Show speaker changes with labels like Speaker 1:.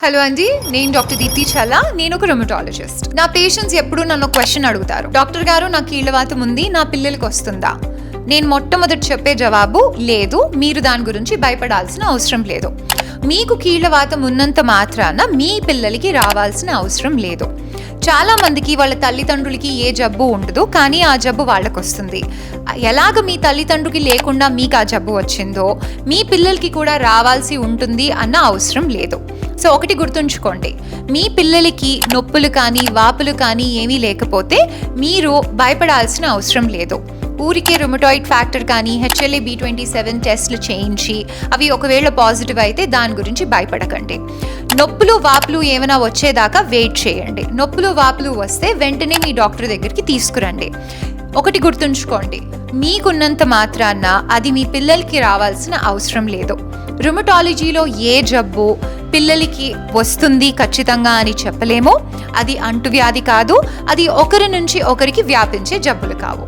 Speaker 1: Hello అండి, నేను doctor Deepti చల్లా. నేను ఒక రొమటాలజిస్ట్. నా పేషెంట్స్ ఎప్పుడు నన్ను క్వశ్చన్ అడుగుతారు, డాక్టర్ గారు నాకు కీళ్ళవాతం ఉంది, నా పిల్లలకి వస్తుందా? నేను మొట్టమొదటి చెప్పే జవాబు లేదు. మీరు దాని గురించి భయపడాల్సిన అవసరం లేదు. మీకు కీళ్ళవాతం ఉన్నంత మాత్రాన మీ పిల్లలకి రావాల్సిన అవసరం లేదు. చాలా మందికి వాళ్ళ తల్లిదండ్రులకి ఏ జబ్బు ఉండదు, కానీ ఆ జబ్బు వాళ్ళకు వస్తుంది. ఎలాగ మీ తల్లిదండ్రులకి లేకుండా మీకు ఆ జబ్బు వచ్చిందో మీ పిల్లలకి కూడా రావాల్సి ఉంటుంది అన్న అవసరం లేదు. సో ఒకటి గుర్తుంచుకోండి, మీ పిల్లలకి నొప్పులు కానీ వాపులు కానీ ఏమీ లేకపోతే మీరు భయపడాల్సిన అవసరం లేదు. ఊరికే రుమటాయిడ్ ఫ్యాక్టర్ కానీ HLA-B27 టెస్ట్లు చేయించి అవి ఒకవేళ పాజిటివ్ అయితే దాని గురించి భయపడకండి. నొప్పులు వాపులు ఏమైనా వచ్చేదాకా వెయిట్ చేయండి. నొప్పులు వాపులు వస్తే వెంటనే మీ డాక్టర్ దగ్గరికి తీసుకురండి. ఒకటి గుర్తుంచుకోండి, మీకున్నంత మాత్రాన అది మీ పిల్లలకి రావాల్సిన అవసరం లేదు. రుమటాలజీలో ఏ జబ్బు పిల్లలకి వస్తుంది ఖచ్చితంగా అని చెప్పలేము. అది అంటువ్యాధి కాదు, అది ఒకరి నుంచి ఒకరికి వ్యాపించే జబ్బులు కావు.